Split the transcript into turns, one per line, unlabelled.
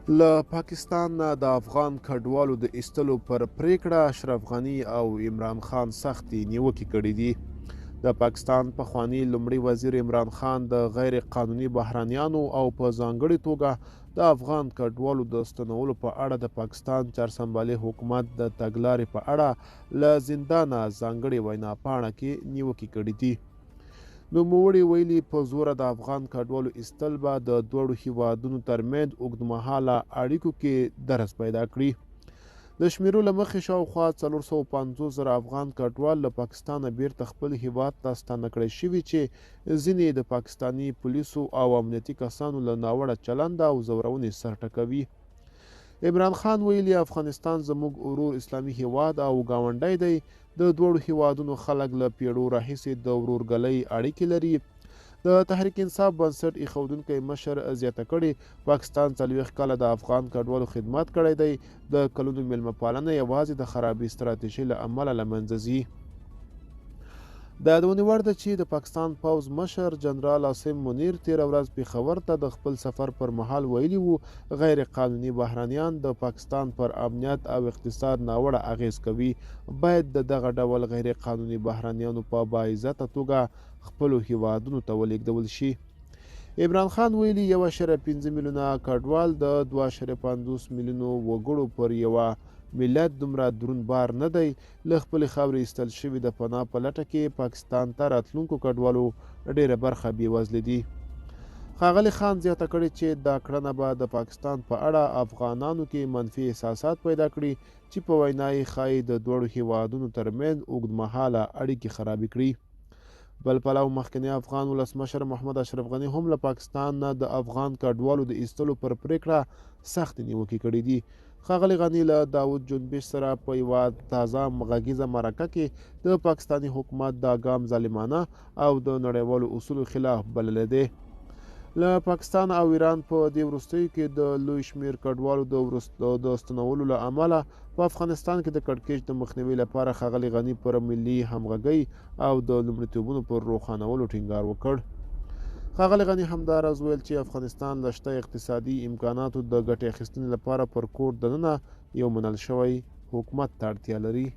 له پاکستان نه د افغان کډوالو د ایستلو پر پریکړه اشرف غني او عمران خان سختې نیوکې کړې دي. د پاکستان پخوانی لومړي وزیر عمران خان د غیر قانوني بهرانیانو او په ځانګړې توګه د افغان کډوالو د ستنولو په اړه د پاکستان چارسنبالي حکومت د تګلارې په اړه له زندانه ځانګړې وینا پاڼه کې نیوکې کړې دي. نوموړي ویلي په زوره د افغان کډوالو ایستل به د دواړو هیوادونو ترمنځ اوږدمهاله اړیکو کې درز پیدا کړي. د شمیرو له مخې شاوخوا 450,000 افغان کډوال له پاکستانه بیرته خپل هیواد ته ستانه کړی شوي چې ځینې د پاکستاني پولیسو او امنیتي کسانو له ناوړه چلند او ځورونې سر ټکوي. عمران خان ویلي افغانستان زموږ ورور اسلامي هیواد او ګاونډی دی. د دواړو هیوادونو خلک له پیړو راهیسې د ورورګلۍ اړیکې لري. د تحریک انصاف بنسټ ایښودونکی مشر زیاته کړې پاکستان 40 کاله د افغان کډوالو خدمت کړی دی. د کلونو میلمه پالنه یوازې د خرابې ستراتیژۍ له امله له منځه ځي. د یادونې وړ ده چې د پاکستان پوځ مشر جنرال عاصم منیر تېره ورځ پېښور ته د خپل سفر پر مهال ویلي وو غیر قانوني بهرانیان د پاکستان پر امنیت او اقتصاد ناوړه اغیز کوي. باید د دغه ډول غیر قانوني بهرانیانو په باعزته توګه خپلو هیوادونو ته ولېږدول شي. عمران خان ویلي 1.5 میلیونه کډوال د 2.50 میلیونو وګړو پر یوه ملت دومره دروند بار نه دی. له خپلې خاورې ایستل شوي د پناه په لټه کې پاکستان ته راتلونکو کډوالو ډیره برخه بېوزله دي. ښاغلي خان زیاته کړې چې دا کړنه به د پاکستان په اړه افغانانو کې منفي احساسات پیدا کړي چې په وینا یې ښایي د دواړو هیوادونو ترمنځ اوږدمهاله اړیکې خرابې کړي. بل پلو مخکنی افغان ولسمشر محمد اشرف غني هم له پاکستان نه د افغان کډوالو د ایستلو پر پریکړه سختې نیوکې کړې دي. ښاغلي غني له داود جنبش سره په یوه تازه غږیزه مرکه کې د پاکستاني حکومت دا ګام ظالمانه او د نړیوالو اصولو خلاف بللی دی. له پاکستان او ایران په دې وروستیو کې د لوی شمیر کډوالو د ستنولو له امله په افغانستان کې د کړکېچ د مخنیوي لپاره ښاغلي غني پر ملي همغږۍ او د لومړیتوبونو پر روښانولو ټینګار وکړ. ښاغلي غني همداراز ویل چې افغانستان له شته اقتصادي امکاناتو د ګټې اخیستنې لپاره پر کور دننه یو منل شوی حکومت ته اړتیا لري.